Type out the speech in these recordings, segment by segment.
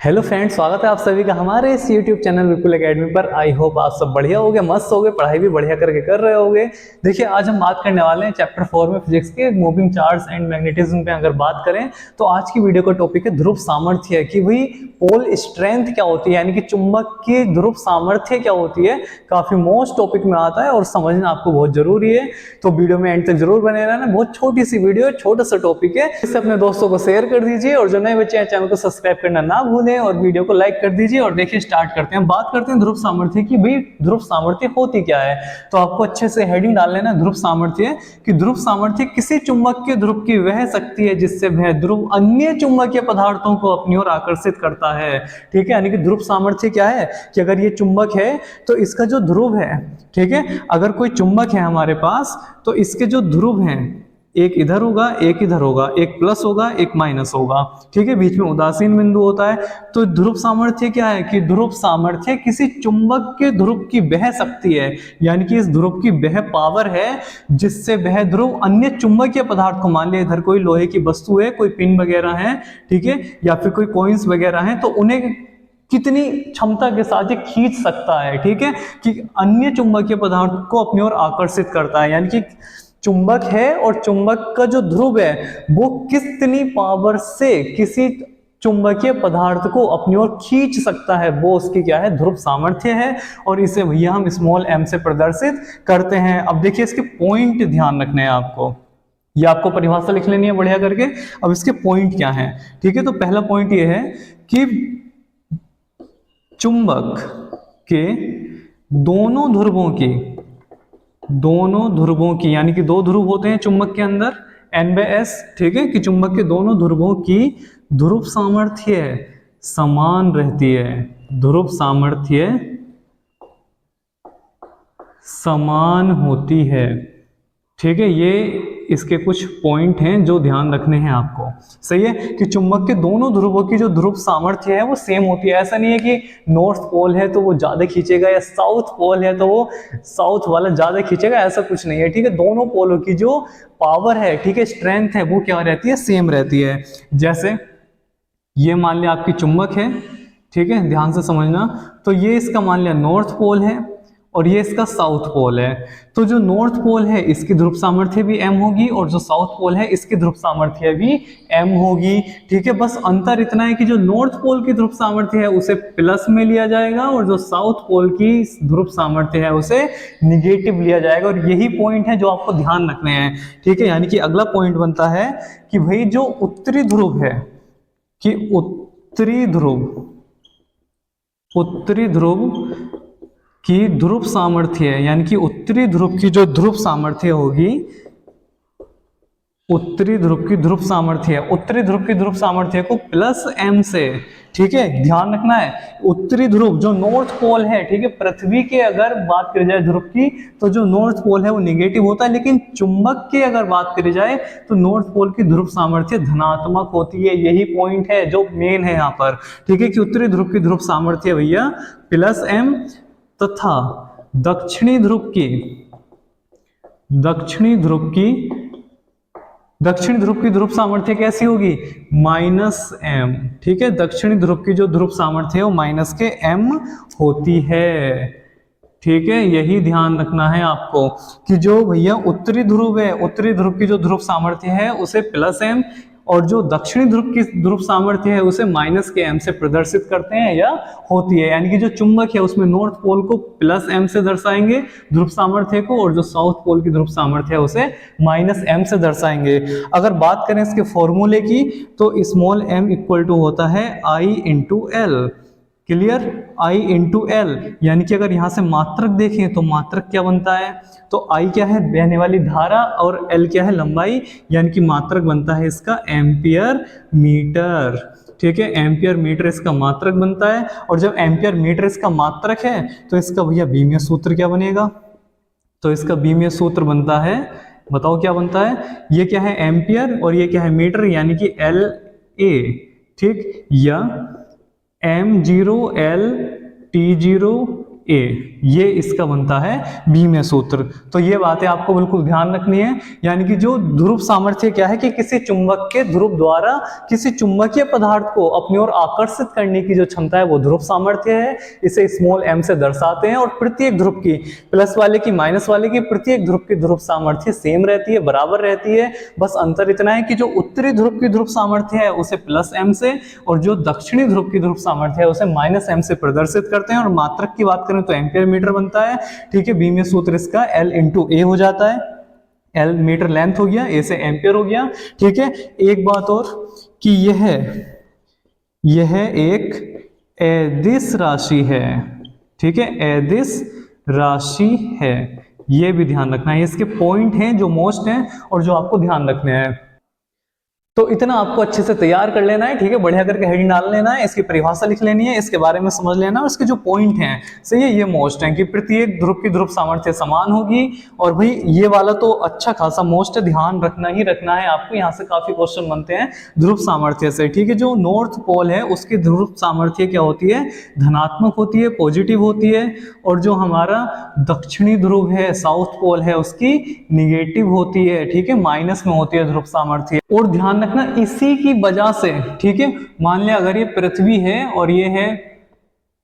Hello friends, स्वागत है आप सभी का हमारे इस यूट्यूब चैनल विपुल एकेडमी पर। आई होप आप सब बढ़िया होगे, मस्त होगे, पढ़ाई भी बढ़िया करके कर रहे होगे। देखिए, आज हम बात करने वाले हैं चैप्टर 4 में फिजिक्स के मूविंग चार्ज एंड मैग्नेटिज्म पे। अगर बात करें तो आज की वीडियो का टॉपिक है ध्रुव सामर्थ्य, कि भाई पोल स्ट्रेंथ क्या होती है, यानी कि चुंबक की ध्रुव सामर्थ्य क्या होती है। काफी मोस्ट टॉपिक में आता है और समझना आपको बहुत जरूरी है, तो वीडियो में एंड तक जरूर बने रहना। बहुत छोटी सी वीडियो है, छोटा सा टॉपिक है, इसे अपने दोस्तों को शेयर कर दीजिए और जो नए बच्चे हैं चैनल को सब्सक्राइब करना ना भूलें और वीडियो को लाइक कर दीजिए। और देखिए, स्टार्ट करते हैं। बात करते हैं ध्रुव सामर्थ्य की। भाई ध्रुव सामर्थ्य होती क्या है, तो आपको अच्छे से हेडिंग डाल लेना ध्रुव सामर्थ्य, कि ध्रुव सामर्थ्य किसी चुंबक के ध्रुव की वह शक्ति है जिससे वह ध्रुव अन्य चुंबकीय पदार्थों को अपनी ओर आकर्षित करता है। ठीक है, यानी कि ध्रुव सामर्थ्य क्या है कि अगर ये चुंबक है तो इसका जो ध्रुव है, ठीक है, अगर कोई चुंबक है हमारे पास तो इसके जो ध्रुव हैं, एक इधर होगा, एक इधर होगा, एक प्लस होगा, एक माइनस होगा। ठीक है, बीच में उदासीन बिंदु होता है। तो ध्रुव सामर्थ्य क्या है कि ध्रुव सामर्थ्य किसी चुंबक के ध्रुव की वह शक्ति है, यानी कि इस ध्रुव की वह पावर है जिससे वह ध्रुव अन्य चुंबकीय पदार्थ को, मान लिया इधर कोई लोहे की वस्तु है, कोई पिन वगैरह है, ठीक है, या फिर कोई कॉइन्स वगैरह है, तो उन्हें कितनी क्षमता के साथ ये खींच सकता है। ठीक है, कि अन्य चुंबकीय पदार्थ को अपनी ओर आकर्षित करता है, यानी कि चुंबक है और चुंबक का जो ध्रुव है वो कितनी पावर से किसी चुंबकीय पदार्थ को अपनी ओर खींच सकता है, वो उसकी क्या है, ध्रुव सामर्थ्य है। और इसे भैया हम स्मॉल m से प्रदर्शित करते हैं। अब देखिए, इसके पॉइंट ध्यान रखने हैं आपको, ये आपको परिभाषा लिख लेनी है बढ़िया करके। अब इसके पॉइंट क्या है, ठीक है, तो पहला पॉइंट ये है कि चुंबक के दोनों ध्रुवों की, यानी कि दो ध्रुव होते हैं चुंबक के अंदर, N/S, ठीक है, कि चुंबक के दोनों ध्रुवों की ध्रुव सामर्थ्य समान रहती है। ध्रुव सामर्थ्य समान होती है। ठीक है, ये इसके कुछ पॉइंट हैं जो ध्यान रखने हैं आपको। सही है, कि चुंबक के दोनों ध्रुवों की जो ध्रुव सामर्थ्य है वो सेम होती है। ऐसा नहीं है कि नॉर्थ पोल है तो वो ज्यादा खींचेगा या साउथ पोल है तो वो साउथ वाला ज्यादा खींचेगा, ऐसा कुछ नहीं है। ठीक है, दोनों पोलों की जो पावर है, ठीक है, स्ट्रेंथ है, वो क्या रहती है, सेम रहती है। जैसे ये मान लिया आपकी चुंबक है, ठीक है, ध्यान से समझना, तो ये इसका मान लिया नॉर्थ पोल है और ये इसका साउथ पोल है। तो जो नॉर्थ पोल है इसकी ध्रुव सामर्थ्य भी m होगी और जो साउथ पोल है इसकी ध्रुव सामर्थ्य भी m होगी। ठीक है, बस अंतर इतना है कि जो नॉर्थ पोल की ध्रुव सामर्थ्य है उसे प्लस में लिया जाएगा और जो साउथ पोल की ध्रुव सामर्थ्य है उसे निगेटिव लिया जाएगा। और यही पॉइंट है जो आपको ध्यान रखने हैं। ठीक है, यानी कि अगला पॉइंट बनता है कि भाई जो उत्तरी ध्रुव है, कि उत्तरी ध्रुव की ध्रुव सामर्थ्य, यानी कि उत्तरी ध्रुव की जो ध्रुव सामर्थ्य होगी, उत्तरी ध्रुव की ध्रुव सामर्थ्य को प्लस m से, ठीक है, ध्यान रखना है। उत्तरी ध्रुव जो नॉर्थ पोल है, ठीक है, पृथ्वी के अगर बात करी जाए ध्रुव की तो जो नॉर्थ पोल है वो निगेटिव होता है, लेकिन चुंबक की अगर बात करी जाए तो नॉर्थ पोल की ध्रुव सामर्थ्य धनात्मक होती है। यही पॉइंट है जो मेन है यहाँ पर। ठीक है, कि उत्तरी ध्रुव की ध्रुव सामर्थ्य भैया प्लस m, तथा दक्षिणी ध्रुव की ध्रुव सामर्थ्य कैसी होगी, माइनस m। ठीक है, दक्षिणी ध्रुव की जो ध्रुव सामर्थ्य है वो माइनस के m होती है। ठीक है, यही ध्यान रखना है आपको कि जो भैया उत्तरी ध्रुव है, उत्तरी ध्रुव की जो ध्रुव सामर्थ्य है उसे प्लस m और जो दक्षिणी ध्रुव की ध्रुव सामर्थ्य है उसे माइनस के m से प्रदर्शित करते हैं या होती है। यानी कि जो चुंबक है उसमें नॉर्थ पोल को प्लस m से दर्शाएंगे ध्रुव सामर्थ्य को, और जो साउथ पोल की ध्रुव सामर्थ्य है उसे माइनस m से दर्शाएंगे। अगर बात करें इसके फॉर्मूले की तो स्मॉल m इक्वल टू होता है I into L. Clear, I into L, यानी कि अगर यहां से मात्रक देखें तो मात्रक क्या बनता है, तो I क्या है, बहने वाली धारा, और L क्या है, लंबाई, यानी कि मात्रक बनता है इसका एम्पियर मीटर। ठीक है, एम्पियर मीटर इसका मात्रक बनता है। और जब एम्पियर मीटर इसका मात्रक है तो इसका भैया बीमीय सूत्र क्या बनेगा, तो इसका बीमीय सूत्र बनता है, बताओ क्या बनता है, ये क्या है एम्पियर और ये क्या है मीटर, यानी कि LA। ठीक, या m0 L T0 A, ये इसका बनता है बीमीय सूत्र। तो ये बातें आपको बिल्कुल ध्यान रखनी है। यानी कि जो ध्रुव सामर्थ्य क्या है कि किसी चुंबक के ध्रुव द्वारा किसी चुंबकीय पदार्थ को अपनी ओर आकर्षित करने की जो क्षमता है वो ध्रुव सामर्थ्य है। इसे स्मॉल m से दर्शाते हैं और प्रत्येक ध्रुव की, प्लस वाले की माइनस वाले की, प्रत्येक ध्रुव की ध्रुव सामर्थ्य सेम रहती है, बराबर रहती है। बस अंतर इतना है कि जो उत्तरी ध्रुव की ध्रुव सामर्थ्य है उसे प्लस m से और जो दक्षिणी ध्रुव की ध्रुव सामर्थ्य है उसे माइनस m से प्रदर्शित करते हैं। और मात्रक की बात करें तो एम्पियर मीटर बनता है। ठीक है, बीमीय सूत्र इसका L इंटू ए हो जाता है। L मीटर लेंथ हो गया, ए से एम्पियर हो गया। ठीक है, एक बात और कि यह एक अदिश राशि है। ठीक है, अदिश राशि है, ये भी ध्यान रखना है। इसके पॉइंट हैं जो मोस्ट हैं और जो आपको ध्यान रखने हैं। तो इतना आपको अच्छे से तैयार कर लेना है। ठीक है, बढ़िया करके हेडिंग डाल लेना है, इसकी परिभाषा लिख लेनी है, इसके बारे में समझ लेना है, उसके जो पॉइंट हैं सही है, ये मोस्ट है कि प्रत्येक ध्रुव की ध्रुव सामर्थ्य समान होगी। और भाई ये वाला तो अच्छा खासा मोस्ट है, ध्यान रखना ही रखना है आपको। यहाँ से काफी क्वेश्चन बनते हैं ध्रुव सामर्थ्य से। ठीक है, जो नॉर्थ पोल है उसकी ध्रुव सामर्थ्य क्या होती है, धनात्मक होती है, पॉजिटिव होती है। और जो हमारा दक्षिणी ध्रुव है, साउथ पोल है, उसकी निगेटिव होती है। ठीक है, माइनस में होती है ध्रुव सामर्थ्य। और ध्यान रखना इसी की वजह से, ठीक है, मान लिया अगर ये पृथ्वी है और ये है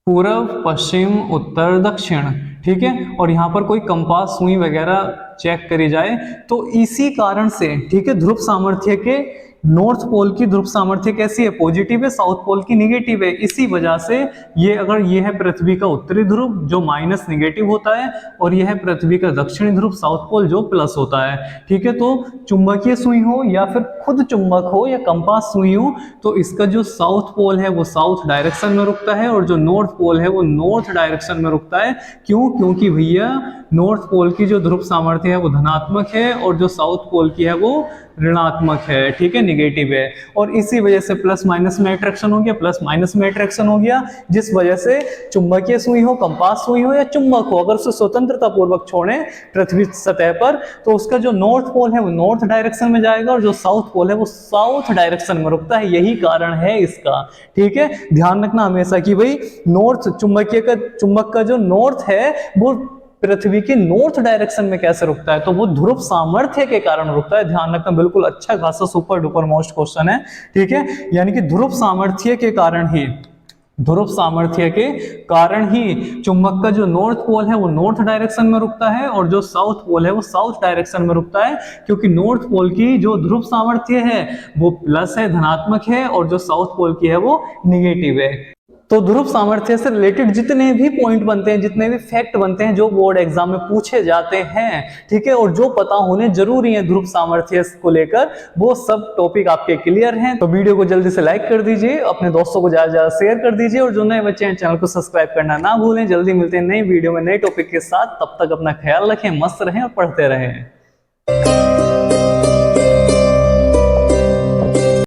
पूर्व पश्चिम उत्तर दक्षिण, ठीक है, और यहाँ पर कोई कंपास सुई वगैरह चेक करी जाए तो इसी कारण से, ठीक है, ध्रुव सामर्थ्य के नॉर्थ पोल की ध्रुव सामर्थ्य कैसी है, पॉजिटिव है, साउथ पोल की निगेटिव है। इसी वजह से ये अगर ये है पृथ्वी का उत्तरी ध्रुव जो माइनस निगेटिव होता है और यह है पृथ्वी का दक्षिणी ध्रुव साउथ पोल जो प्लस होता है। ठीक है, तो चुंबकीय सुई हो या फिर खुद चुंबक हो या कंपास सुई हो तो इसका जो साउथ पोल है वो साउथ डायरेक्शन में रुकता है और जो नॉर्थ पोल है वो नॉर्थ डायरेक्शन में रुकता है। क्यों? क्योंकि भैया नॉर्थ पोल की जो ध्रुव सामर्थ्य है वो धनात्मक है और जो साउथ पोल की है वो ऋणात्मक है। ठीक है, निगेटिव है। और इसी वजह से प्लस माइनस में अट्रैक्शन हो गया, प्लस माइनस में अट्रैक्शन हो गया, जिस वजह से चुंबकीय सुई हो, कंपास सुई हो या चुंबक हो, अगर उसे स्वतंत्रता पूर्वक छोड़े पृथ्वी सतह पर तो उसका जो नॉर्थ पोल है वो नॉर्थ डायरेक्शन में जाएगा और जो साउथ पोल है वो साउथ डायरेक्शन में रुकता है। यही कारण है इसका। ठीक है, ध्यान रखना हमेशा कि भाई नॉर्थ चुंबक का जो नॉर्थ है वो पृथ्वी की नॉर्थ डायरेक्शन में कैसे रुकता है, तो वो ध्रुव सामर्थ्य के कारण रुकता है। ध्यान रखना, बिल्कुल अच्छा खासा सुपर डुपर मोस्ट क्वेश्चन है। ठीक है, यानी कि ध्रुव सामर्थ्य के कारण ही चुंबक का जो नॉर्थ पोल है वो नॉर्थ डायरेक्शन में रुकता है और जो साउथ पोल है वो साउथ डायरेक्शन में रुकता है, क्योंकि नॉर्थ पोल की जो ध्रुव सामर्थ्य है वो प्लस है, धनात्मक है, और जो साउथ पोल की है वो निगेटिव है। तो ध्रुव सामर्थ्य से रिलेटेड जितने भी पॉइंट बनते हैं, जितने भी फैक्ट बनते हैं जो बोर्ड एग्जाम में पूछे जाते हैं, ठीक है, और जो पता होने जरूरी है ध्रुव सामर्थ्य को लेकर, वो सब टॉपिक आपके क्लियर हैं। तो वीडियो को जल्दी से लाइक कर दीजिए, अपने दोस्तों को ज्यादा ज्यादा शेयर कर दीजिए और जो नए बच्चे हैं चैनल को सब्सक्राइब करना ना भूलें। जल्दी मिलते हैं नई वीडियो में नए टॉपिक के साथ, तब तक अपना ख्याल रखें, मस्त रहें और पढ़ते रहें।